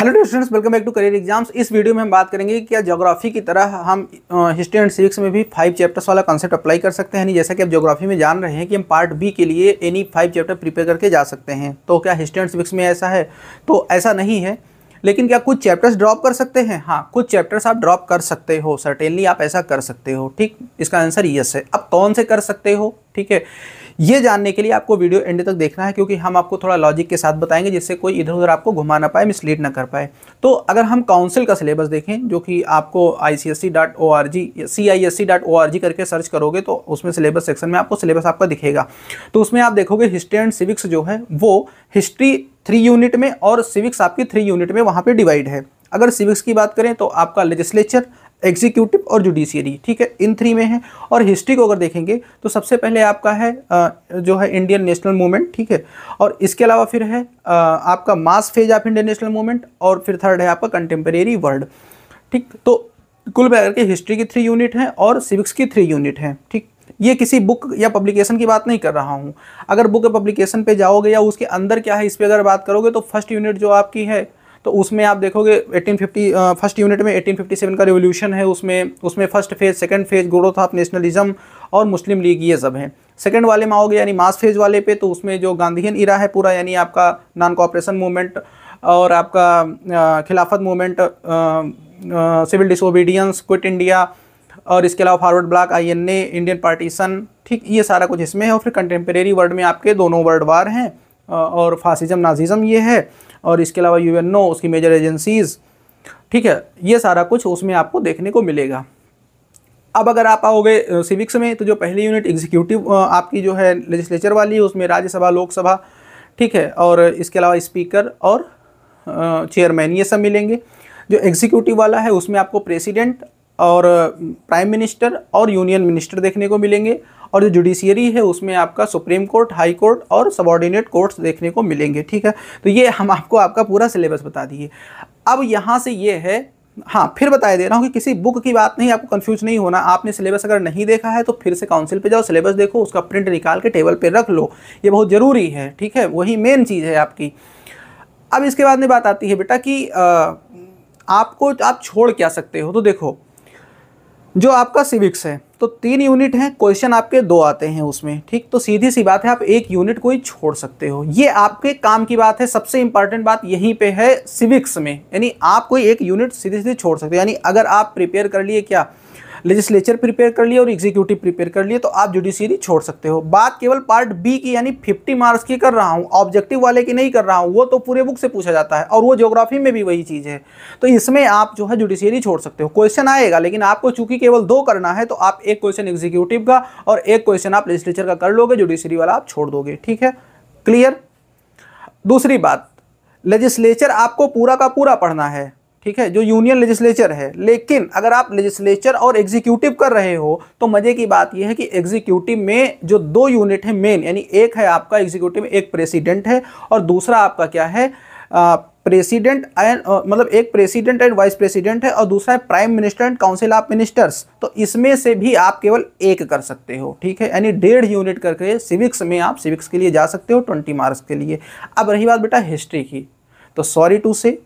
Hello students, welcome back to career exams. इस video में हम बात करेंगे कि क्या ज्योग्राफी की तरह हम हिस्ट्री एंड सिविक्स में भी 5 चैप्टर्स वाला कॉन्सेप्ट अप्लाई कर सकते हैं। नहीं, जैसा कि आप ज्योग्राफी में जान रहे हैं कि हम पार्ट बी के लिए एनी 5 चैप्टर प्रिपेयर करके जा सकते हैं। तो क्या हिस्ट्री एंड सिविक्स में ऐसा है? तो ऐसा नहीं है, लेकिन क्या कुछ चैप्टर्स ड्रॉप कर सकते हैं? हाँ, कुछ चैप्टर्स आप ड्रॉप कर सकते हो, सर्टेनली आप ऐसा कर सकते हो। ठीक, इसका आंसर यस है। अब कौन से कर सकते हो, ठीक है, ये जानने के लिए आपको वीडियो एंड तक देखना है, क्योंकि हम आपको थोड़ा लॉजिक के साथ बताएंगे जिससे कोई इधर उधर आपको घुमा ना पाए, मिसलीड ना कर पाए। तो अगर हम काउंसिल का सिलेबस देखें, जो कि आपको ICSE.org या CISE.org करके सर्च करोगे तो उसमें सिलेबस सेक्शन में आपको सिलेबस आपका दिखेगा। तो उसमें आप देखोगे हिस्ट्री एंड सिविक्स जो है वो हिस्ट्री 3 यूनिट में और सिविक्स आपकी 3 यूनिट में वहाँ पर डिवाइड है। अगर सिविक्स की बात करें तो आपका लेजिस्लेचर, एग्जीक्यूटिव और जुडिशियरी, ठीक है, इन 3 में है। और हिस्ट्री को अगर देखेंगे तो सबसे पहले आपका है जो है इंडियन नेशनल मूवमेंट, ठीक है, और इसके अलावा फिर है आपका mass phase of Indian national movement, और फिर थर्ड है आपका कंटेम्प्रेरी वर्ल्ड। ठीक, तो कुल मिलाकर के हिस्ट्री की 3 यूनिट है और सिविक्स की 3 यूनिट है। ठीक, ये किसी बुक या पब्लिकेशन की बात नहीं कर रहा हूँ। अगर बुक या पब्लिकेशन पे जाओगे या उसके अंदर क्या है इस पर अगर बात करोगे तो फर्स्ट यूनिट जो आपकी है तो उसमें आप देखोगे 1850 फर्स्ट यूनिट में 1857 का रिवोल्यूशन है। उसमें first phase, second phase, growth of nationalism और मुस्लिम लीग, ये सब हैं। सेकंड वाले में आओगे यानी मास फेज वाले पे, तो उसमें जो गांधीयन इरा है पूरा, यानी आपका नॉन कोऑपरेशन मूवमेंट और आपका Khilafat movement, civil disobedience, quit India, और इसके अलावा forward bloc, INA, Indian partition, ठीक, ये सारा कुछ इसमें है। और फिर कंटेम्प्रेरी वर्ल्ड में आपके दोनों वर्ल्ड वार हैं और फासिज्म, नाजिज्म ये है, और इसके अलावा UNO, उसकी मेजर एजेंसीज, ठीक है, ये सारा कुछ उसमें आपको देखने को मिलेगा। अब अगर आप आओगे सिविक्स में तो जो पहली यूनिट एग्जीक्यूटिव आपकी जो है लेजिस्लेचर वाली है, उसमें राज्यसभा, लोकसभा, ठीक है, और इसके अलावा स्पीकर और चेयरमैन, ये सब मिलेंगे। जो एग्जीक्यूटिव वाला है उसमें आपको प्रेसिडेंट और प्राइम मिनिस्टर और यूनियन मिनिस्टर देखने को मिलेंगे। और जो जुडिशियरी है उसमें आपका सुप्रीम कोर्ट, हाई कोर्ट और सबॉर्डिनेट कोर्ट्स देखने को मिलेंगे। ठीक है, तो ये हम आपको आपका पूरा सिलेबस बता दिए। अब यहाँ से ये है, हाँ, फिर बताया दे रहा हूँ कि किसी बुक की बात नहीं, आपको कंफ्यूज नहीं होना। आपने सिलेबस अगर नहीं देखा है तो फिर से काउंसिल पे जाओ, सिलेबस देखो, उसका प्रिंट निकाल के टेबल पे रख लो, ये बहुत ज़रूरी है। ठीक है, वही मेन चीज़ है आपकी। अब इसके बाद में बात आती है बेटा कि आपको आप छोड़ क्या सकते हो। तो देखो, जो आपका सिविक्स है तो 3 यूनिट हैं, क्वेश्चन आपके 2 आते हैं उसमें। ठीक, तो सीधी सी बात है, आप 1 यूनिट कोई छोड़ सकते हो, ये आपके काम की बात है। सबसे इंपॉर्टेंट बात यहीं पे है सिविक्स में, यानी आप कोई 1 यूनिट सीधे सीधे छोड़ सकते हो। यानी अगर आप प्रिपेयर कर लिए, क्या लेजिस्लेचर प्रिपेयर कर लिए और एग्जीक्यूटिव प्रिपेयर कर लिए, तो आप जुडिशियरी छोड़ सकते हो। बात केवल पार्ट बी की, यानी 50 मार्क्स की कर रहा हूँ, ऑब्जेक्टिव वाले की नहीं कर रहा हूँ, वो तो पूरे बुक से पूछा जाता है और वो ज्योग्राफी में भी वही चीज़ है। तो इसमें आप जो है जुडिशियरी छोड़ सकते हो, क्वेश्चन आएगा, लेकिन आपको चूंकि केवल 2 करना है तो आप 1 क्वेश्चन एग्जीक्यूटिव का और 1 क्वेश्चन आप लेजिस्लेचर का कर लोगे, जुडिशियरी वाला आप छोड़ दोगे। ठीक है, क्लियर। दूसरी बात, लेजिस्लेचर आपको पूरा का पूरा पढ़ना है, ठीक है, जो यूनियन लेजिस्लेचर है। लेकिन अगर आप लेजिस्लेचर और एग्जीक्यूटिव कर रहे हो तो मजे की बात यह है कि एग्जीक्यूटिव में जो 2 यूनिट है मेन, यानी एक है आपका एग्जीक्यूटिव में एक प्रेसिडेंट है और दूसरा आपका क्या है, प्रेसिडेंट एंड मतलब एक प्रेसिडेंट एंड वाइस प्रेसिडेंट है और दूसरा है prime minister and council of ministers. तो इसमें से भी आप केवल 1 कर सकते हो। ठीक है, यानी 1.5 यूनिट करके सिविक्स में आप सिविक्स के लिए जा सकते हो 20 मार्क्स के लिए। अब रही बात बेटा हिस्ट्री की, तो सॉरी टू से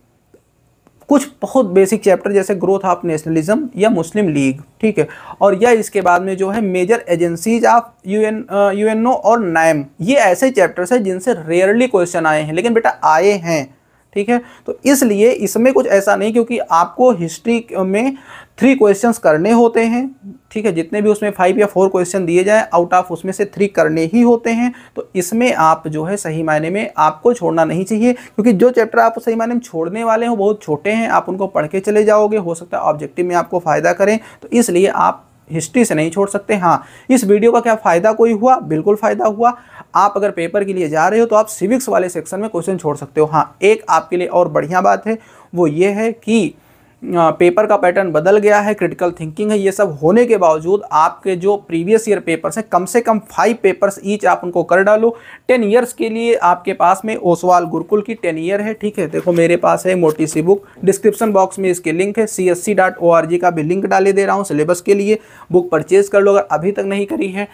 कुछ बहुत बेसिक चैप्टर जैसे ग्रोथ ऑफ नेशनलिज्म या मुस्लिम लीग, ठीक है, और या इसके बाद में जो है मेजर एजेंसीज ऑफ UNO और NAM, ये ऐसे चैप्टर्स हैं जिनसे रेयरली क्वेश्चन आए हैं, लेकिन बेटा आए हैं। ठीक है, तो इसलिए इसमें कुछ ऐसा नहीं, क्योंकि आपको हिस्ट्री में 3 क्वेश्चंस करने होते हैं। ठीक है, जितने भी उसमें 5 या 4 क्वेश्चन दिए जाएं, आउट ऑफ उसमें से 3 करने ही होते हैं। तो इसमें आप जो है सही मायने में आपको छोड़ना नहीं चाहिए, क्योंकि जो चैप्टर आप सही मायने में छोड़ने वाले हो बहुत छोटे हैं, आप उनको पढ़ के चले जाओगे, हो सकता है ऑब्जेक्टिव में आपको फ़ायदा करें, तो इसलिए आप हिस्ट्री से नहीं छोड़ सकते। हाँ, इस वीडियो का क्या फ़ायदा कोई हुआ? बिल्कुल फ़ायदा हुआ। आप अगर पेपर के लिए जा रहे हो तो आप सिविक्स वाले सेक्शन में क्वेश्चन छोड़ सकते हो। हाँ, एक आपके लिए और बढ़िया बात है, वो ये है कि पेपर का पैटर्न बदल गया है, क्रिटिकल थिंकिंग है, ये सब होने के बावजूद आपके जो प्रीवियस ईयर पेपर्स हैं कम से कम 5 पेपर्स ईच आप उनको कर डालो। 10 ईयर्स के लिए आपके पास में ओसवाल गुरुकुल की 10 ईयर है, ठीक है। देखो मेरे पास है मोटी सी बुक, डिस्क्रिप्शन बॉक्स में इसके लिंक है, csc.org का भी लिंक डाले दे रहा हूँ सिलेबस के लिए, बुक परचेज कर लो अगर अभी तक नहीं करी है।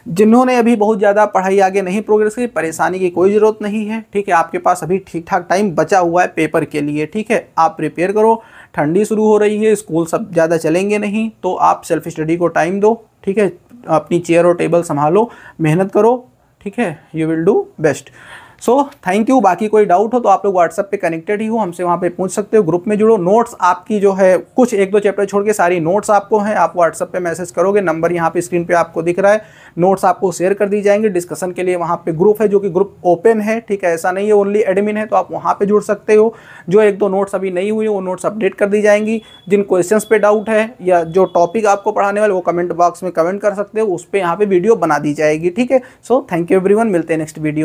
जिन्होंने अभी बहुत ज़्यादा पढ़ाई आगे नहीं प्रोग्रेस की, परेशानी की कोई ज़रूरत नहीं है, ठीक है। आपके पास अभी ठीक ठाक टाइम बचा हुआ है पेपर के लिए, ठीक है। आप प्रिपेयर करो, ठंडी शुरू हो रही है, स्कूल सब ज़्यादा चलेंगे नहीं, तो आप सेल्फ स्टडी को टाइम दो, ठीक है। अपनी चेयर और टेबल संभालो, मेहनत करो, ठीक है। You will do best. So thank you. बाकी कोई डाउट हो तो आप लोग व्हाट्सएप पे कनेक्टेड ही हो, हमसे वहाँ पे पूछ सकते हो, ग्रुप में जुड़ो। नोट्स आपकी जो है कुछ 1-2 चैप्टर छोड़ के सारी नोट्स आपको हैं, आप व्हाट्सएप पे मैसेज करोगे, नंबर यहाँ पे स्क्रीन पे आपको दिख रहा है, नोट्स आपको शेयर कर दी जाएंगे। डिस्कशन के लिए वहाँ पे ग्रुप है, जो कि ग्रुप ओपन है, ठीक है, ऐसा नहीं है ओनली एडमिन है, तो आप वहाँ पे जुड़ सकते हो। जो 1-2 नोट्स अभी नहीं हुई वो नोट्स अपडेट कर दी जाएंगी। जिन क्वेश्चंस पे डाउट है या जो टॉपिक आपको पढ़ाने वाले वो कमेंट बॉक्स में कमेंट कर सकते हो, उस पर यहाँ पे वीडियो बना दी जाएगी, ठीक है। सो थैंक यू एवरीवन, मिलते हैं नेक्स्ट वीडियो।